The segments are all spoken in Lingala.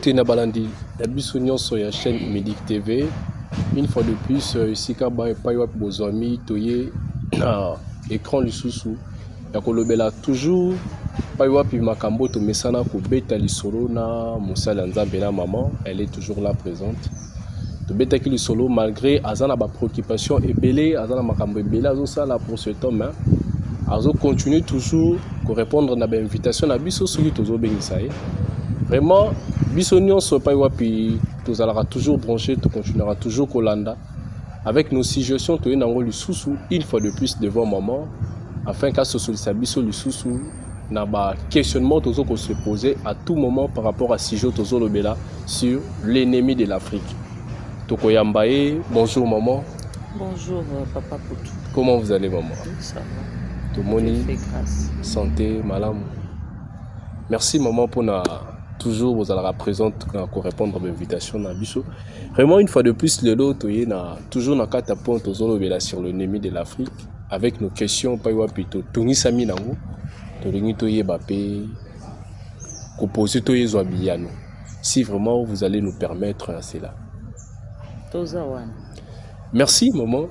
Bote na balandi la biso nyonso ya chaîne Medic TV. Une fois de plus ici kaba epai wapi bozwami toye na écran lisusu ya kolobela toujours epai wapi makambo to mesana ko beta lisolo na mosala nzambe na maman, elle est toujours là présente. To beta ki lisolo malgré azana ba préoccupation ebele, azana makambo ebele azo sala pour cet homme, hein. Azo continue toujours ko répondre na ba invitation na biso soki tozo bengisa ye. Vraiment biso nyonso epai wapi tozalaka toujours branché, tu continueras toujours kolanda avec nos suggestions to yenango lisusu une fois de plus devant maman afin qu'à ce solisa biso lisusu na ba questionnement tozo ko se poser à tout moment par rapport à sujet tozo lobela sur l'ennemi de l'Afrique. Toko Yambaye, bonjour maman. Bonjour papa Poutou. Comment vous allez maman? Ça va. Tomoni, grâce. santé, malam. Merci maman pour na toujours vous allez présente pour répondre à l'invitation na biso. Vraiment une fois de plus le lot na toujours na kata point tozolo bela sur l'ennemi de l'Afrique avec nos questions pa wa pito tongi sami nango to lingi toye bapé ko poser toye zo biyano. Si vraiment vous allez nous permettre cela. Tozawan. Merci maman.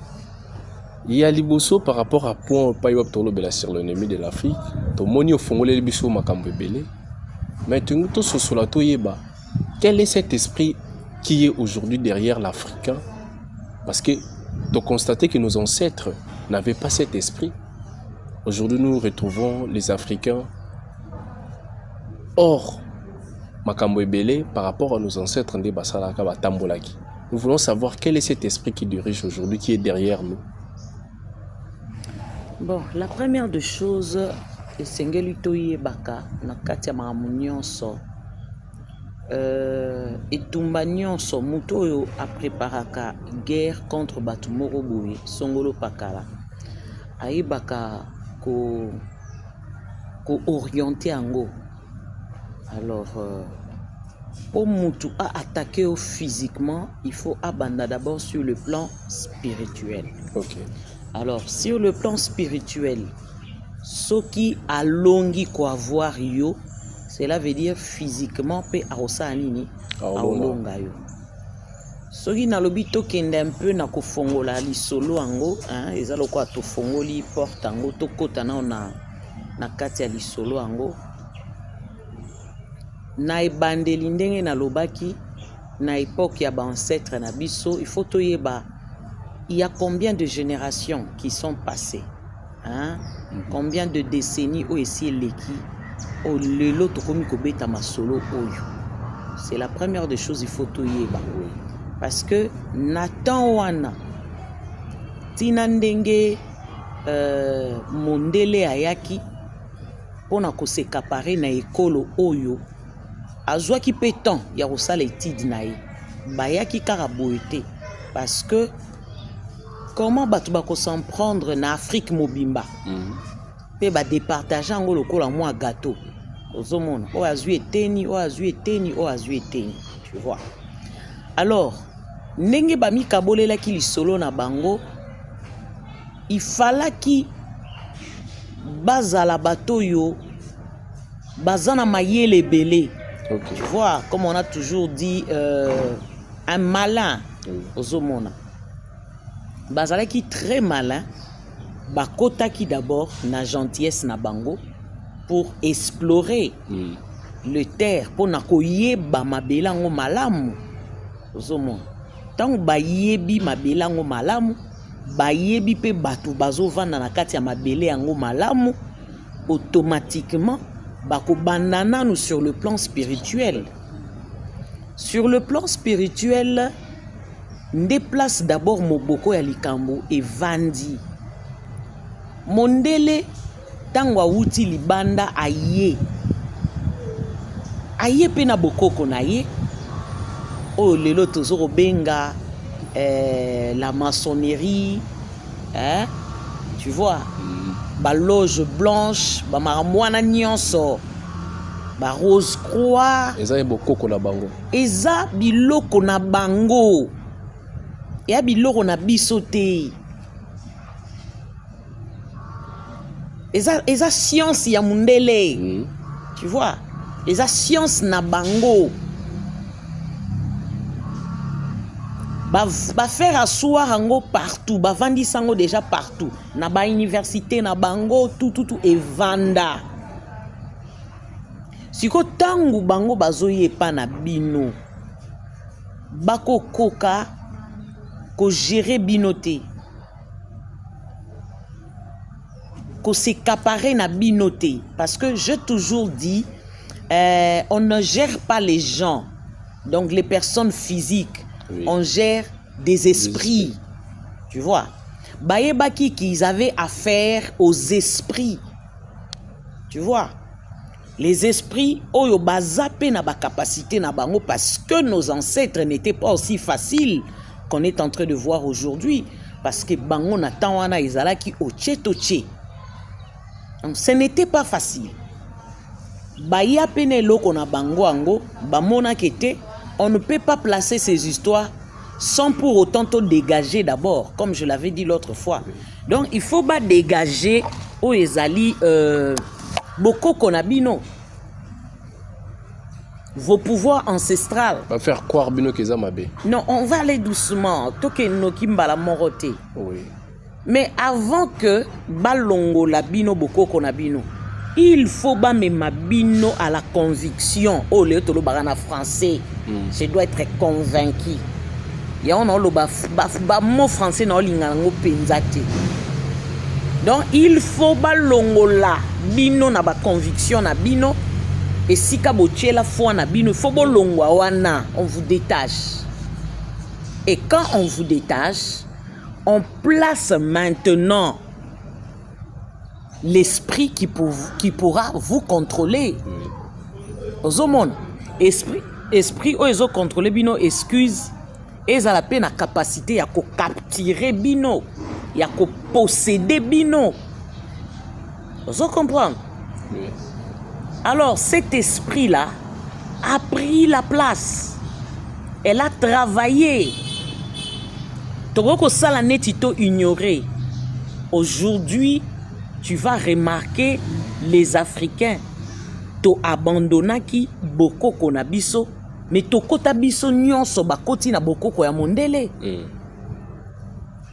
Il y a liboso par rapport à point pa wa tolo bela sur l'ennemi de l'Afrique. To moni au fongole biso makambo belé. Mais quel est cet esprit qui est aujourd'hui derrière l'Africain? Parce que de constater que nos ancêtres n'avaient pas cet esprit. Aujourd'hui, nous retrouvons les Africains hors Makambo Ebele par rapport à nos ancêtres. Nous voulons savoir quel est cet esprit qui dirige aujourd'hui, qui est derrière nous. Bon, la première des choses, esengeli toyebaka na kati ya makambo nyonso etumba nyonso moto oyo apreparaka guerre contre bato moko boye songolo pakala ayebaka ko orienter yango. Alors pour moto a attaqué physiquement, il faut abandonner d'abord sur le plan spirituel. Ok. Alors sur le plan spirituel, ce qui a longi ko avoir yo, cela veut dire physiquement pe arosa nini aolonga yo. Ce qui na lobi to kende un peu na ko fongola li solo ango, hein, ezalo ko to fongoli porte ango to kota na kati ya li solo ango. Na ebandeli ndenge na lobaki na époque ya ba ancêtre na biso, il faut to yeba il y a combien de générations qui sont passées. Hein? Combien de décennies ont essayé l'équipe au lelo tokomi kobeta masolo oyo. C'est la première des choses il faut toyeba. Parce que Nathan wana tina ndenge mondele ayaki pona ko se kapare na ekolo oyo azwaki petan ya kosala étude na ye bayaki kaka boyete parce que comment batu bako s'en prendre na Afrique mobimba pe ba départager ngo lokola moi gâteau ozomona o azui eteni tu vois. Alors ndenge ba mikabolela ki lisolo na bango il fallait ki bazala bato yo bazana mayele belé. Okay. Tu vois, comme on a toujours dit un malin ozomona bazala qui très malin bakota qui d'abord na gentillesse na bango pour explorer le terre pour na koyeba mabelango malamu ozomona tant ba yebi mabelango malamu ba yebi pe batu bazovanda na kati ya mabele yango malamu automatiquement bako bandana nous sur le plan spirituel. Sur le plan spirituel, déplace d'abord moboko ya likambo et vandi. Mondele tangwa wuti libanda aye. Aye pena bokoko na ye. Oh lelo tozoro benga la maçonnerie, hein? Tu vois? Ba loge blanche, ba maramwana nyonso. Ba rose croix. Eza bokoko na bango. Eza biloko na bango. Ya biloko na biso te. Eza science ya mundele. Tu vois? Eza science na bango. ba faire asseoir ango partout, ba vandi sango déjà partout. Na ba université na bango tout et vanda. Siko tangu bango bazoye pa na bino. Bako koka ko gérer binoté. Ko s'accaparer na binoté parce que j'ai toujours dit on ne gère pas les gens. Donc les personnes physiques, oui. On gère des esprits. Tu vois. Bayebaki qu'ils avaient affaire aux esprits. Tu vois. Les esprits, oyo bazapé na ba capacité na bango parce que nos ancêtres n'étaient pas aussi faciles qu'on est en train de voir aujourd'hui. Parce que bango na tawana izalaki oche toche. Donc ce n'était pas facile. Baya pene loko na bango ango, bamona kete, on ne peut pas placer ces histoires sans pour autant te dégager d'abord, comme je l'avais dit l'autre fois. Donc il faut pas dégager au ezali Boko konabino. Vos pouvoirs ancestrales. On va faire croire bino kezamabe. Non, on va aller doucement. Toke no kimbala morote. Oui. Mais avant que balongo la bino boko konabino, il faut ba me mabino à la conviction. Oh le tolo barana français. Je dois être convaincu. Ya on lo ba mot français na lingango penzate. Donc il faut balongo la bino na ba conviction na bino et si ka botie la foi na bino il faut bolongo wana on vous détache. Et quand on vous détache, on place maintenant l'esprit qui pourra vous contrôler. Ozomon esprit ozo contrôler bino excuse et ça la peine à capacité à capturer bino, à posséder bino. Vous comprenez? Oui. Alors cet esprit là a pris la place. Elle a travaillé. Toko sala netito ignoré. Aujourd'hui, tu vas remarquer les Africains to abandonnaki boko konabiso mais toko tabiso nyonso bakoti na boko ko ya mondele.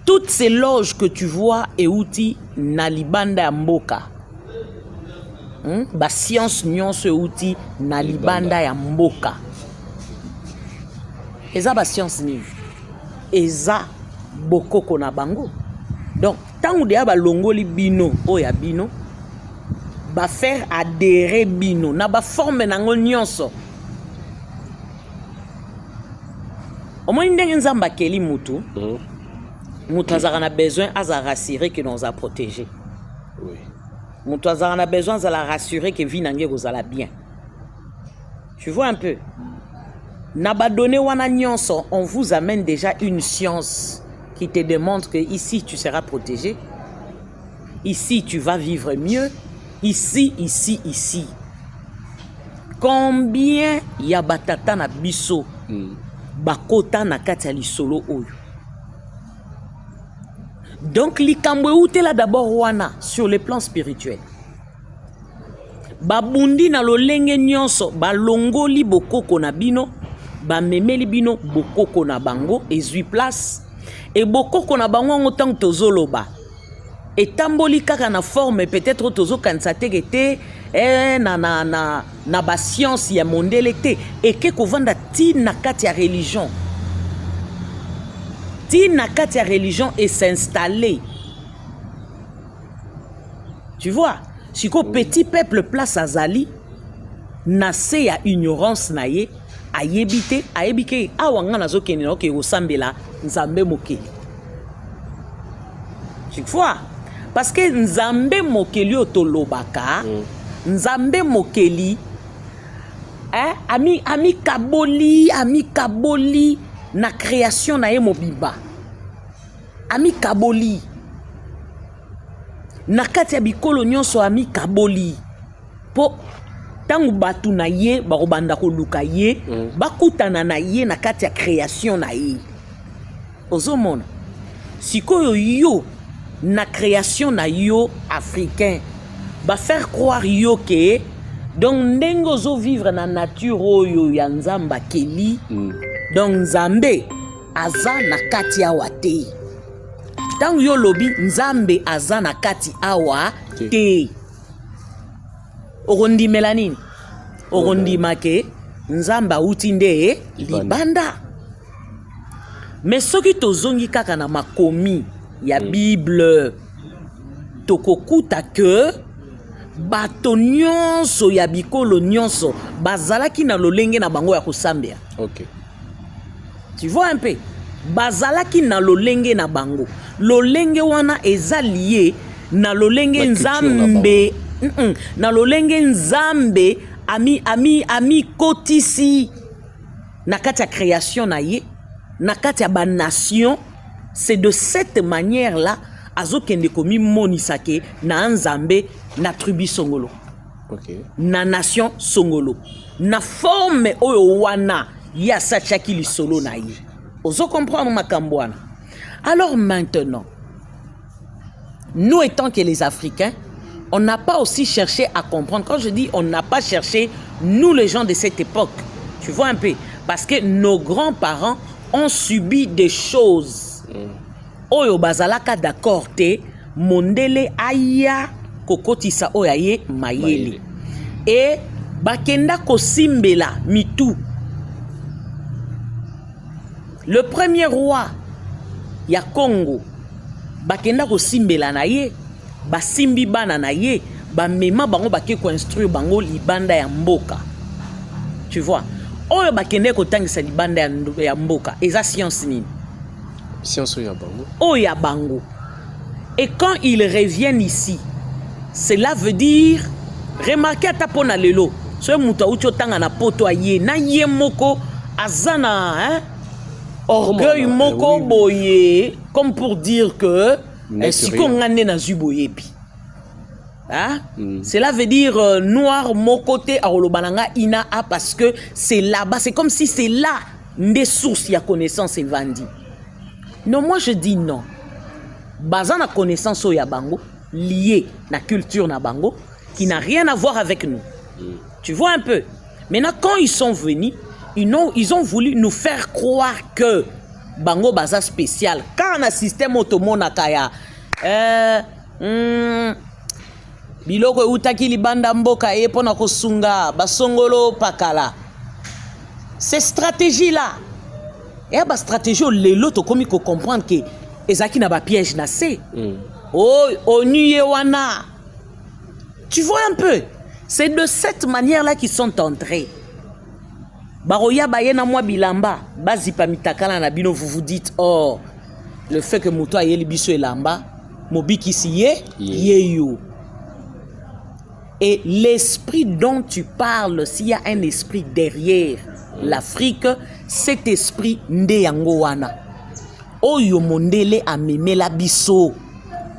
Toutes ces loges que tu vois et outi na libanda ya mboka. Ba science nyonso outi na libanda ya mboka. Eza ba science ni. Eza boko kona bango. Donc tant de ba longoli bino o ya bino ba faire adhérer bino na ba forme nango nyonso. Omo ndenge nzamba keli mutu. Mutu azara besoin à rassurer que nous a protégé. Oui. Mutu azara besoin à la rassurer que vie nange gozala bien. Tu vois un peu. Nabadone wana nyonso, on vous amène déjà une science qui te démontre que ici tu seras protégé. Ici tu vas vivre mieux. Ici. Combien ya batata na biso bakota na kati ya lisolo oyo. Donc likambo eutela d'abord wana sur le plan spirituel. Babundi na lolenge nyonso balongoli bokoko na bino, bamemeli bino bokoko na bango ezui place et bokoko na bango ngotango tozoloba. Etamboli kaka na forme peut-être tozo kanisa tegete na ba science ya mondele te et ke kovanda ti na kati ya religion. Ti na kati ya religion et s'installer. Tu vois, si ko petit peuple place azali nase ya ignorance na ye ayebike awanga nazo kene na ke osambela nzambe mokeli. Tu vois? Parce que nzambe mokeli otolobaka, nzambe mokeli ami kaboli na création na ye mobimba. Ami kaboli. Na kati ya bikolo nyonso ami kaboli. Po tangu batu na ye bakobanda koluka ye, bakutana na ye na kati ya création na ye. Ozomona. Sikoyo yo na création na yo africain ba faire croire yo que donc ndengo zo vivre na nature oyo ya nzamba keli donc nzambe aza na kati awa te. Tangu yo lobi nzambe aza na kati awa te. Okondimela nini? Okondima ke nzambe auti nde libanda. Mais soki tozongi kaka na makomi ya Bible, tokokuta ke bato nyonso ya bikolo nyonso bazalaki na lolenge na bango ya kosambela. Ok. Tu vois un peu? Bazalaki na lolenge na bango. Lolenge wana eza lié na lolenge nzambe. Na lolenge nzambe ami kotisi na kati ya création na ye, na kati ya ba nation. C'est de cette manière là azokende komi monisake na nzambe na tribu songolo. Ok. Na nation songolo. Na forme oyo wana ya sachaki lisolo na ye. Ozo comprendre makambo wana. Alors maintenant, nous étant que les Africains, on n'a pas aussi cherché à comprendre. Quand je dis on n'a pas cherché, nous les gens de cette époque, tu vois un peu, parce que nos grands-parents ont subi des choses. Oyo bazalaka d'accord te, mondele aya kokotisa oyaye mayele. Et bakenda kosimbela mitu. Le premier roi ya Congo, bakenda kosimbela na ye, basimbi bana na ye, bamema bango bake construire bango libanda ya mboka. Tu vois? Oyo bakende kotangisa libanda ya mboka, eza science nini? Science ya bango. Oya bango. Et quand ils reviennent ici, cela veut dire, remarquez à tapona lelo, ce muta ucho tanga na poto aye, na ye moko azana, hein? Orgueil moko boye, comme pour dire que si qu'on ngane na zuboye pi. Hein? Cela veut dire noir mon côté à Olobananga ina a parce que c'est là-bas, c'est comme si c'est là des sources ya connaissance et vendi. Non, moi je dis non. Bazan la connaissance au Yabango, lié à la culture na bango, qui n'a rien à voir avec nous. Tu vois un peu? Maintenant, quand ils sont venus, ils ont voulu nous faire croire que bango baza spécial. Quand on a un système automone kaya, biloko utaki libanda mboka e pona kosunga basongolo pakala. Ces stratégies là. Et à la stratégie, les autres comme qu'on comprendre que ezaki na ba piège na se. Oh, onuye wana. Tu vois un peu? C'est de cette manière-là qu'ils sont entrés. Baroya bayena mwa bilamba, bazipa mitakala na bino, vous vous dites, oh, le fait que muto ayeli biso elamba, mobiki siye, yeyo. Et l'esprit dont tu parles, s'il y a un esprit derrière l'Afrique, cet esprit nde yango wana. Oyo mondele a memé la biso.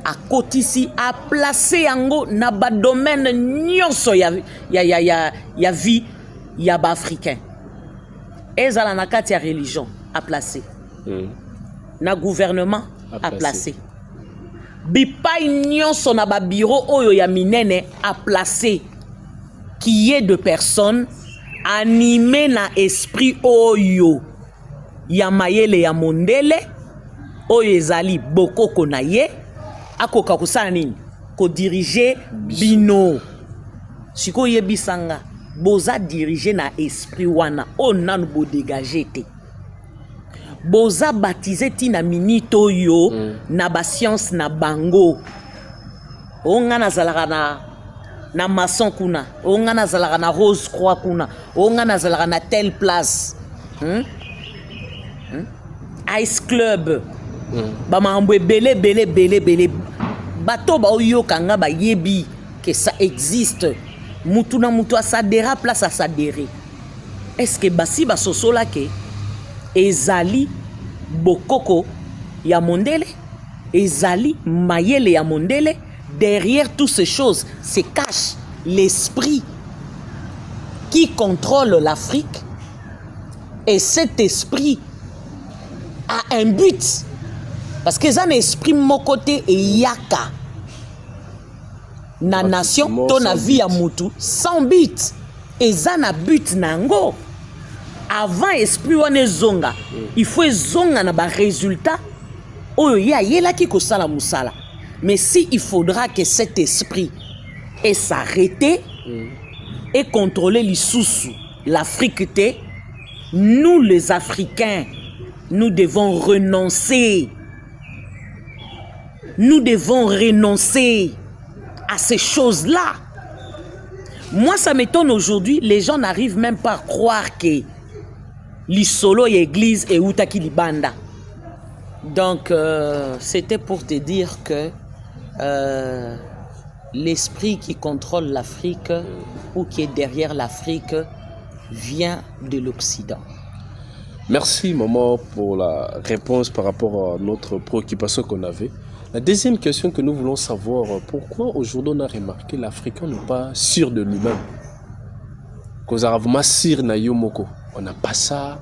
A kotisi a placé yango na ba domaine nyonso ya vie ya ba africain. Ezala na kati ya religion a placé. Na gouvernement a placé. Bipai nyonso na ba bureau oyo ya minene a placé. Qui est de personnes animé na esprit oyo ya mayele ya mondele oyo ezali bokoko na ye akoka kusana nini ko diriger bino siko yebisanga boza diriger na esprit wana o nanu bo dégager te boza baptiser ti na minute oyo na ba science na bango onga na zalaka na maçon kuna, onga na zalaka na Rose Croix kuna, onga na zalaka na telle place. Ice Club. Ba mambo belé. Bato ba oyo kanga ba yebi que ça existe. Mutu na mutu asadera place asadere. Est-ce que basi ba sosola ke ezali bokoko ya mondele? Ezali mayele ya mondele? Derrière toutes ces choses se cache l'esprit qui contrôle l'Afrique. Et cet esprit a un but. Parce que c'est un esprit mon côté et yaka. Na nation, ton avis à mutu, sans but. Et ça n'a but nango. avant esprit wana zonga il faut zonga na ba résultat oyo ya yela ki ko sala musala. Mais si il faudra que cet esprit ait s'arrêter et contrôler les sous l'Afrique, nous les Africains, nous devons renoncer. Nous devons renoncer à ces choses-là. Moi, ça m'étonne aujourd'hui, les gens n'arrivent même pas à croire que l'Isolo et l'église est Outaki Libanda. Donc, c'était pour te dire que l'esprit qui contrôle l'Afrique ou qui est derrière l'Afrique vient de l'Occident. Merci, maman, pour la réponse par rapport à notre préoccupation qu'on avait. La deuxième question que nous voulons savoir, pourquoi aujourd'hui on a remarqué l'Africain n'est pas sûr de lui-même? On n'a pas ça.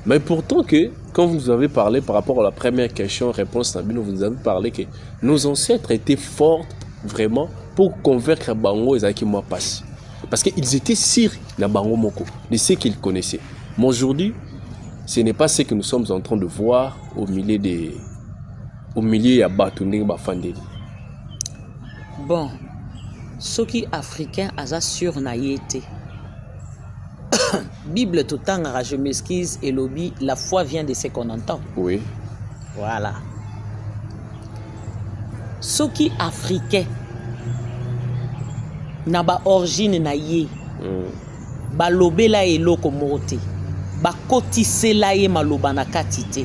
Mais pourtant que, quand vous avez parlé par rapport à la première question, réponse, vous nous avez parlé que nos ancêtres étaient forts vraiment pour convaincre Bango et Zaki Mouapassi. Parce qu'ils étaient sûrs de ce qu'ils connaissaient. Mais aujourd'hui, ce n'est pas ce que nous sommes en train de voir au milieu de Batouné Bafandé. Bon, ceux qui africains asa sur naïté. Bible tout temps, je m'excuse et lobby, la foi vient de ce qu'on entend. Oui. Voilà. Ceux qui africains n'a pas origine naïe. Ba lobela et lokomote. Ba kotisela e malobana katite.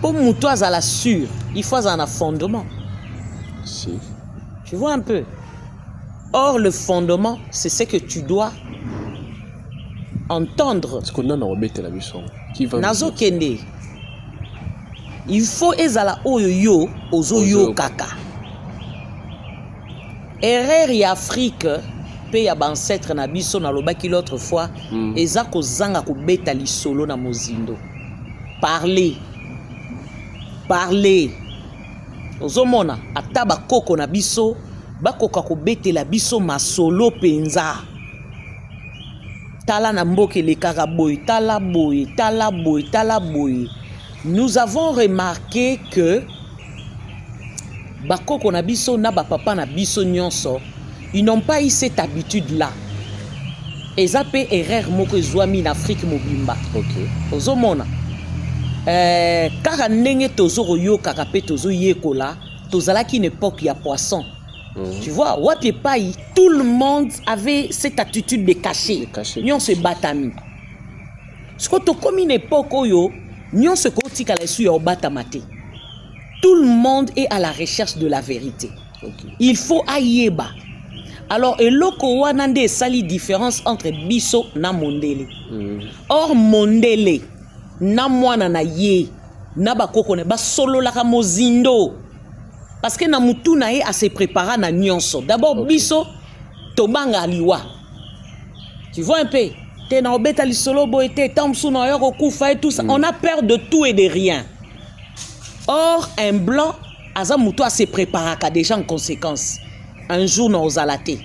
Pour moutoise à la sûre, il faut un fondement. Si. Tu vois un peu. Or, le fondement, c'est ce que tu dois entendre. Ce qu'on a dans la mission. Qui va Nazo kende. Il faut ezala oyo ozo kaka. Erreur y Afrique pe ya ancêtre na biso na lobaki l'autre fois eza ko zanga ko beta lisolo na mozindo. Parler. Ozomona ataba koko na biso bakoka ko betela biso masolo penza. Tala na mboke le karaboy, tala boy. Nous avons remarqué que bakoko na biso na papa na biso nyonso, ils n'ont pas eu cette habitude-là. Eza pe erreur moko ezwami na Afrique mobimba. OK. Ozomona kaka ndenge tozo yoka pe tozo yekola, tozalaki une époque ya poisson. Tu vois, wapi pai, tout le monde avait cette attitude de cacher. Nyon se batami. Ce que to comme une époque oyo, nyon se kotika la su ya batamate. Tout le monde est à la recherche de la vérité. Okay. Il faut ayeba. Alors, eloko wanande sali différence entre biso na mondele. Or mondele na mwana na ye na bakoko ne ba solo la mozindo. Parce que na mutu na ye a se préparer na nyonso. D'abord biso tobanga liwa. Tu vois un peu? Te na obeta li solo boete tamsu na yo kufa et tout ça. On a peur de tout et de rien. Or un blanc aza mutu a se préparer déjà en conséquence. Un jour na ozalate.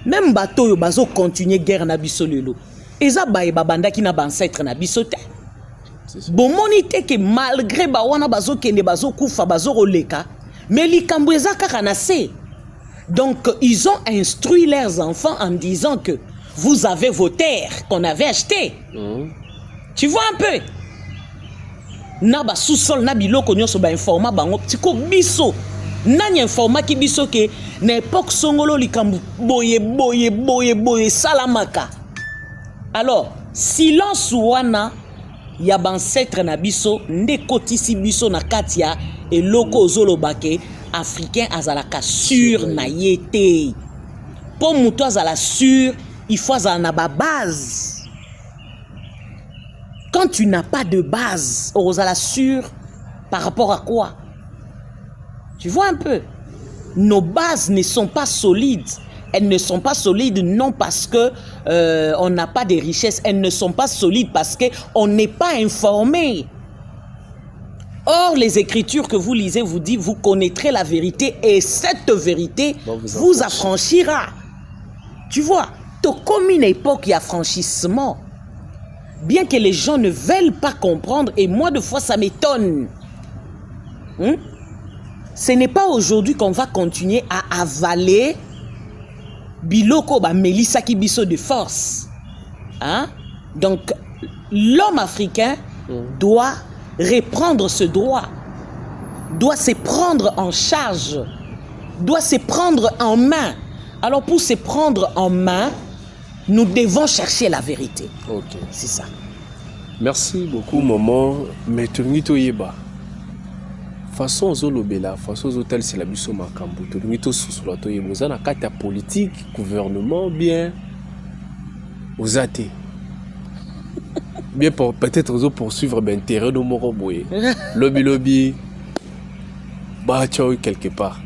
Même bateau yo bazo continuer guerre na biso lelo. Eza baye babanda ki na ancêtre na biso te. Bon monite que malgré ba wana bazo kende bazo kufa bazo roleka, mais likambo eza kaka na se. Donc ils ont instruit leurs enfants en disant que vous avez vos terres qu'on avait achetées. Tu vois un peu? Na ba sous-sol na biloko nyonso ba informa bango tiko biso. Nani informa ki biso ke na époque songolo likambo boye salamaka. Alors, silence wana ya ancêtre na biso nde kotisi biso na katia et loko zolobake africain azalaka sur na yete. Pour muto azala sur, il faut azala na ba base. Quand tu n'as pas de base, ozala sur par rapport à quoi? Tu vois un peu? Nos bases ne sont pas solides. Elles ne sont pas solides non parce que on n'a pas de richesses. Elles ne sont pas solides parce qu'on n'est pas informé. Or, les écritures que vous lisez vous disent, vous connaîtrez la vérité et cette vérité vous affranchira. Tu vois? comme une époque, il y a franchissement. Bien que les gens ne veulent pas comprendre, et moi, de fois, ça m'étonne. Ce n'est pas aujourd'hui qu'on va continuer à avaler Biloko, Melissa Kibiso de force. Hein? Donc, l'homme africain doit reprendre ce droit, doit se prendre en charge, doit se prendre en main. Alors, pour se prendre en main, nous devons chercher la vérité. Ok. C'est ça. Merci beaucoup, maman. Mais tu n'as pas façon zolobela, façon zotel c'est la biso makambo. Tu n'as pas sous la vous avez une politique, gouvernement, bien. Vous avez bien peut-être poursuivre l'intérêt de mon robot. Lobby. Bah, tu as quelque part.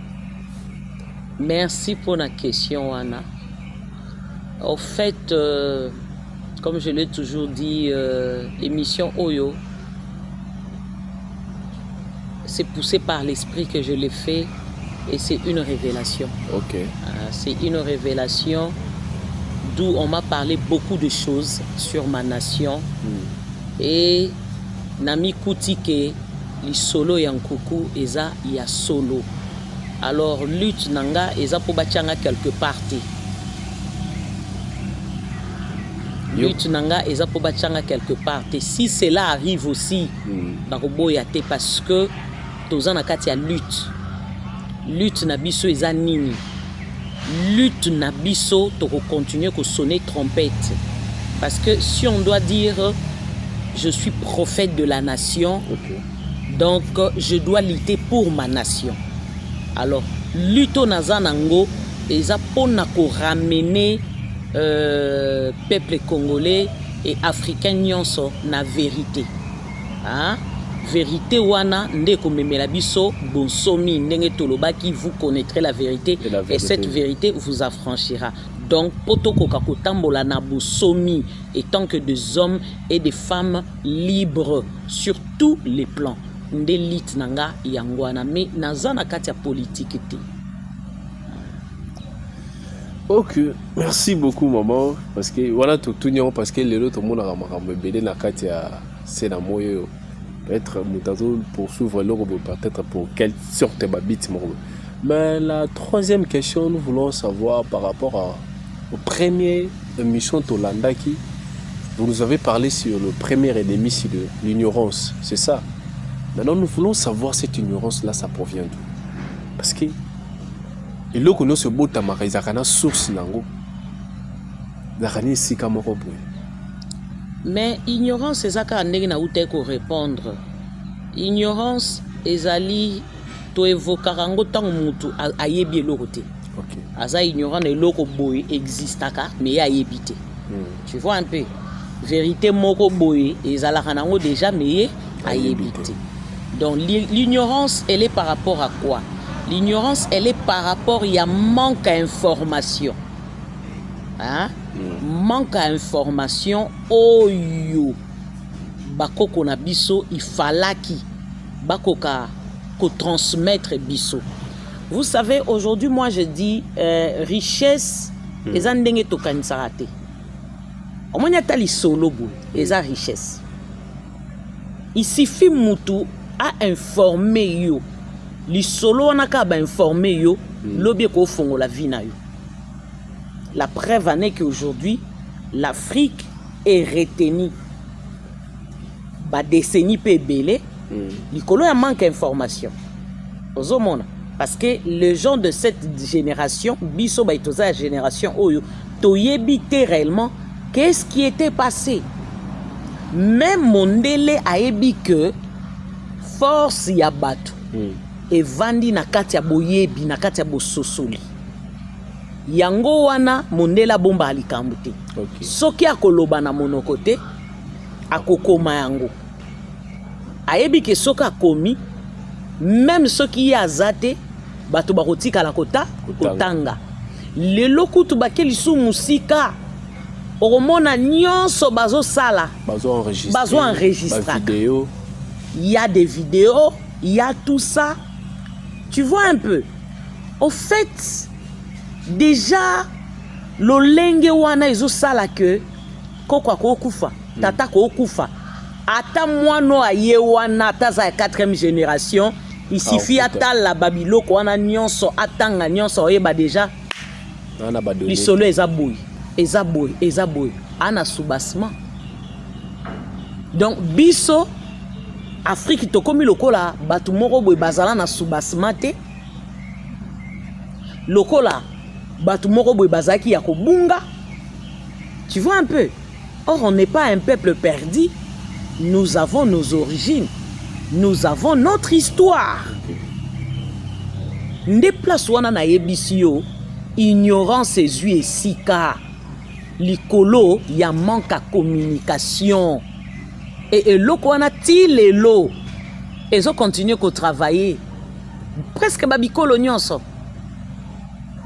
Merci pour la question, Anna. En fait, comme je l'ai toujours dit, émission Oyo, c'est poussé par l'esprit que je l'ai fait et c'est une révélation. Ok. C'est une révélation d'où on m'a parlé beaucoup de choses sur ma nation. Et Nami Koutike, li solo yankuku, eza ya solo. Alors, lutte nanga, eza po bachanga quelque part. Lutte nanga, eza po bachanga quelque part. Et si cela arrive aussi, parce que toza na kati ya lutte. Lutte na biso eza nini. Lutte na biso, toko continuer ko sonner trompette. Parce que si on doit dire, je suis prophète de la nation, donc je dois lutter pour ma nation. Alors, luto nazanango, eza pona ko ramener peuple congolais et africain nyonso na vérité. Hein? Vérité wana ndeko memela biso bonsomi ndenge tolobaki, vous connaîtrez la vérité et cette vérité vous affranchira. Donc potoko kakotambola na bonsomi étant que des hommes et des femmes libres sur tous les plans. Ndelit nanga yangwana mais nazana katia politique te. Ok, merci beaucoup maman parce que voilà tout n'yon parce que les autres monde a makambo belé na katia c'est na moyo peut-être mutazo poursuivre le robot peut-être pour quelle sorte de bit. Mais la troisième question, nous voulons savoir par rapport au premier émission Tolandaki. Vous nous avez parlé sur le premier ennemi, c'est de l'ignorance, c'est ça. Maintenant, nous voulons savoir cette ignorance-là, ça provient d'où. Parce que et là, nous sommes tamara, ils ont une source nango. Mais ignorance, c'est ça qu'on a pour répondre. Ignorance, ezali to évocarango tant mutu ayebi lokote. OK. Aza ignorant et loko boy existaka mais ayebité. Tu vois un peu. Vérité moko boy ezala kanango déjà mais ayebité. Donc l'ignorance elle est par rapport à quoi? L'ignorance elle est par rapport il y a manque à information. Hein? Manque à information oyo bakoko na biso il falaki bakoka ko transmettre biso. Vous savez aujourd'hui moi je dis richesse eza ndenge tokanisaka te. Omonya tali solo boule eza richesse. Il suffit mutu a informer yo. Li solo wana ka ba informer yo lobi ko fongola vie na yo. La preuve en est qu'aujourd'hui, l'Afrique est retenue. Ba décennie pe belé, l'icolo a manque d'information. Parce que les gens de cette génération, biso ba itoza la génération oyo, toyebite réellement qu'est-ce qui était passé. Même Mondele a ebi que force ya bato et vandi na kati ya boyebi na kati ya bososoli. Yango wana Mondela bomba alikambu te. Okay. Soki akoloba na monoko te akokoma yango. Ayebi ke soki akomi même soki yazate bato bakotika la kotanga. Lelo kutu bakeli su musika oromona nyonso bazo sala bazo enregistrer vidéo. Il y a des vidéos, il y a tout ça. Tu vois un peu. Au fait déjà, lolenge wana ezosala ke koko akokufa tata akokufa ata mwana aye wana ataza ya 4e génération il suffit atala babiloko wana nyonso atanga nyonso oyeba déjà lisolo eza boy ana soubassement. Donc biso Afrique tokomi lokola batu moko boy bazala na soubassement te lokola batu moko boy bazaki ya kobunga. Tu vois un peu. Or on n'est pas un peuple perdu. Nous avons nos origines. Nous avons notre histoire. Nde place wana na yebisio ignorance ezui esika likolo ya manque à communication et eloko wana ti lelo ezo continuer ko travailler presque babikolo nyonso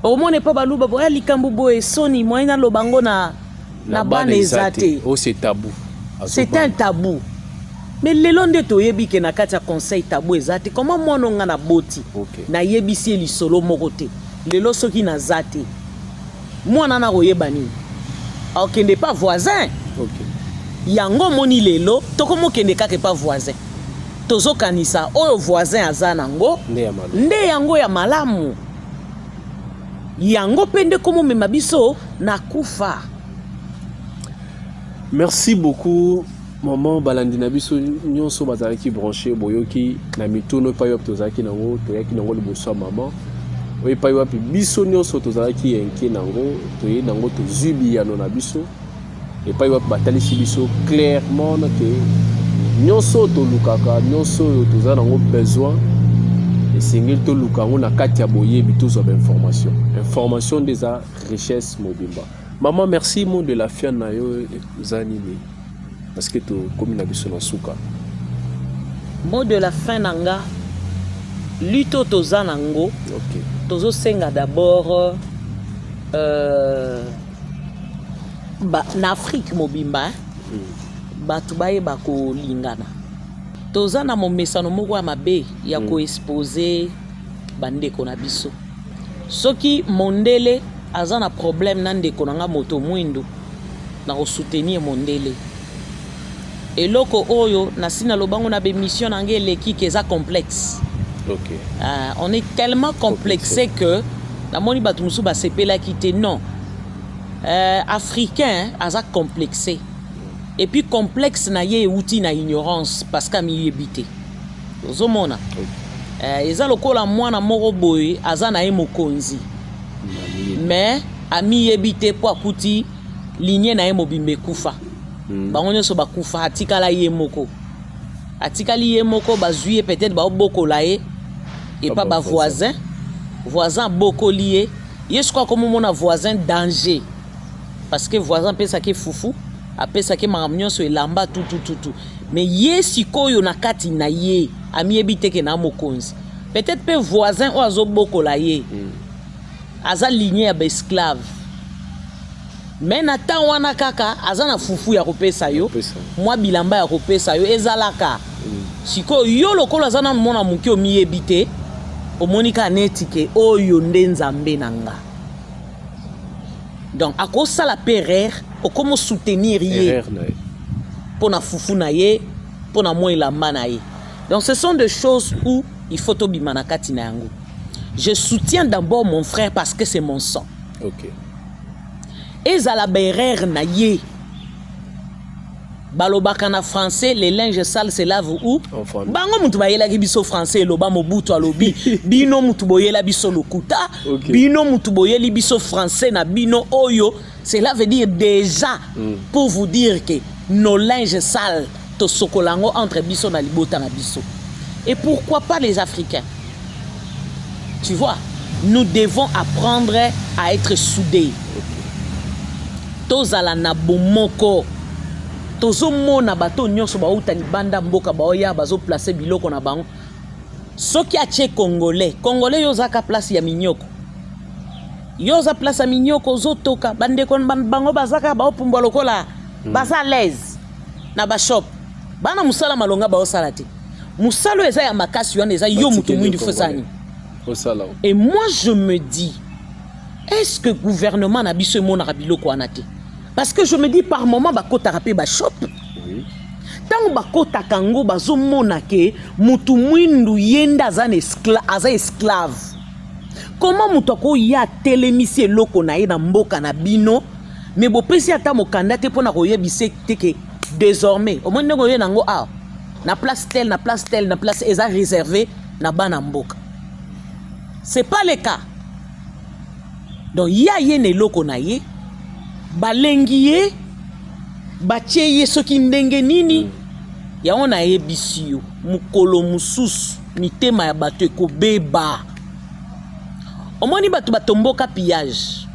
omone pa baluba boya likambo boye soni moyena lobango na bana ezate. Oh, c'est tabou. C'est un tabou. Mais lelo nde toyebi ke na kati ya conseil tabou ezate comment mwana nga na boti na yebisi lisolo moko te lelo soki na zate mwana na koyeba nini akende pas voisin. Yango moni lelo tokomo kende kake pas voisin tozo kanisa oyo voisin aza nango nde yango ya malamu yango pende komo mema biso na kufa. Merci beaucoup maman balandina biso nyonso bazalaki branché boyoki na mitono pa yop tozalaki nango toyaki nango liboso maman oyi pa yop biso nyonso tozalaki enke nango toye nango tozubi yano na biso et pa yop batalisi biso clairement que nyonso tolukaka nyonso tozala nango besoin et singel tolukango na kati ya boyebi tozwa information des richesse mobimba. Maman, merci mot de la fin na yo zanini parce que to komi na biso na suka. Mot de la fin nanga luto toza nango. OK. Tozo senga d'abord na Afrique mobimba batu baye bako lingana. Toza na momesano moko ya mabe ya ko exposer bandeko na biso. Soki mondele aza na problème na ndeko nanga moto mwindo na ko soutenir mondele. Eloko oyo na sina lobango na bémission na ngele ki keza complexe. OK. On est tellement complexé que la moni batu musu ba sepela kité non. Africain aza complexé. Et puis complexe na ye outil na ignorance parce qu'a mi yebité. Ozomona. Eza lokola mwana moko boye aza na ye mokonzi. Mais ami yebité po akuti lignée na ye mobimbe kufa. Bango nyonso bakufa atikala ye moko. Atikali ye moko bazuye peut-être ba boko la ye et pas ba voisin boko lié. Yesu kwa comme mon voisin danger. Parce que voisin peut ça qui foufou, après ça qui maram nyonso elamba tout. Mais ye sikoyo na kati na ye ami yebité ke na mokonzi. Peut-être pe voisin o azo boko la ye. Aza lignée ya ba esclave. Mais na tan wana kaka aza na fufu ya kopesa yo mwa bilamba ya kopesa yo ezalaka siko yo lokolo aza na mona muki o miyebite omonika netike oyo nde nzambe nanga. Donc akosa la perrer o comment soutenir ye pour na fufu na ye pour na mwa ilamba na ye. Donc ce sont des choses où il faut tobima na kati na yango. Je soutiens d'abord mon frère parce que c'est mon sang. OK. Ezala berer na ye. Balobaka na français, les linges sales se lavent où? Bango mutu bayela ki biso français loba mobutu alobi. Bino mutu boyela biso lokuta. Okay. Bino mutu boyeli biso français na bino oyo. Cela veut dire déjà pour vous dire que nos linges sales to sokolango entre biso na libota na biso. Et pourquoi pas les Africains? Tu vois, nous devons apprendre à être soudés. Tozala na bomoko tozo mona bato nyonso ba uta libanda mboka ba oya bazo placer biloko na bango soki ache congolais yozaka place ya minyoko yoza place ya minyoko zotoka bandeko bango bazaka ba opumbwa lokola baza l'aise na ba shop bana musala malonga ba osala te musalo eza ya makasi wana eza yo mutu mwindi fosani. Et moi je me dis est-ce que gouvernement n'a biso mona biloko anate? Parce que je me dis par moment bakota rapé ba shop. Oui. Tant bakota kango bazo mona ke mutu mwindu yenda aza esclave. Comment mutu ko ya telemisi eloko na ye na mboka na bino mais bopesi ata mokanda te pona koyebise te ke désormais au moins ndeko ye nango a na place telle na place telle na place eza réservé na bana mboka. C'est pas le cas. Donc ya ye ne loko na ye balengi ye batie ye soki ndenge nini ya ona ye bisio mukolo mususu mitema ya bato ekobeba. Omoni bato batomboka pillage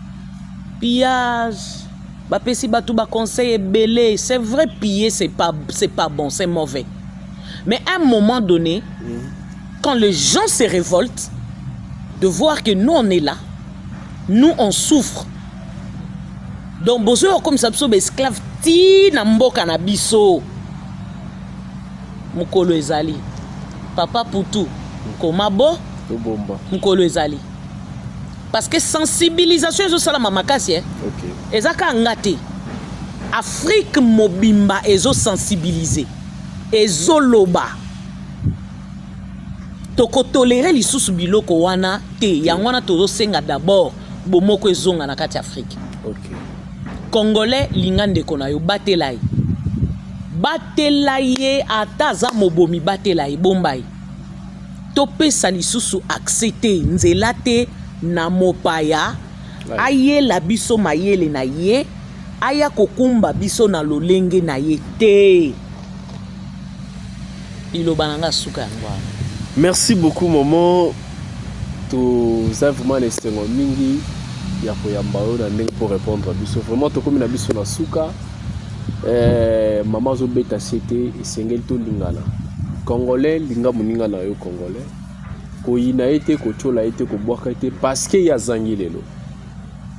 bapesi bato ba conseil ebele. C'est vrai, piller c'est pas bon, c'est mauvais, mais à un moment donné quand les gens se révoltent de voir que nous on est là, nous on souffre, donc besoin comme ça biso esclave ti na mboka na biso mukolo ezali papa putu komabo mukolo ezali. Parce que sensibilisation ezo sala makasi OK ezaka ngate Afrique mobimba ezo sensibiliser ezo loba toko tolérer lisusu biloko wana te yango wana tozo senga d'abord bomoko ezonga na kati Afrique. OK Congolais lingande kona yo batela ye ata za mobomi batela ye bombai topesa lisusu accepter nzela te na mopaya aye la biso mayele na ye aya kokumba biso na lolenge na ye te ilobananga suka yango. Merci beaucoup maman. Toza vraiment l'estengo mingi ya koyamba yo na ndenge pour répondre à biso. Vraiment tokomi na biso na suka. Maman zo beta cité esengeli to lingana. Congolais linga moninga na yo congolais. Koyina ete kochola ete kobwaka ete parce que ya zangi lelo.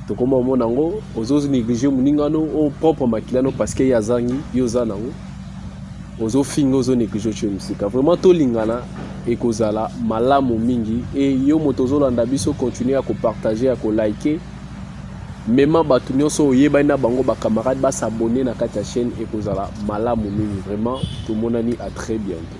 Tokoma mona ngo ozozi négliger moninga no o propre makilano parce que ya zangi yo za nango. Ozo fingo ozo négliger chez musika. Vraiment to lingana ekozala malamu mingi et yo moto zolanda biso continuer à partager à liker même bato nyonso oyeba na bango ba camarades ba s'abonner na kati ya chaîne ekozala malamu mingi. Vraiment tout monani à très bientôt.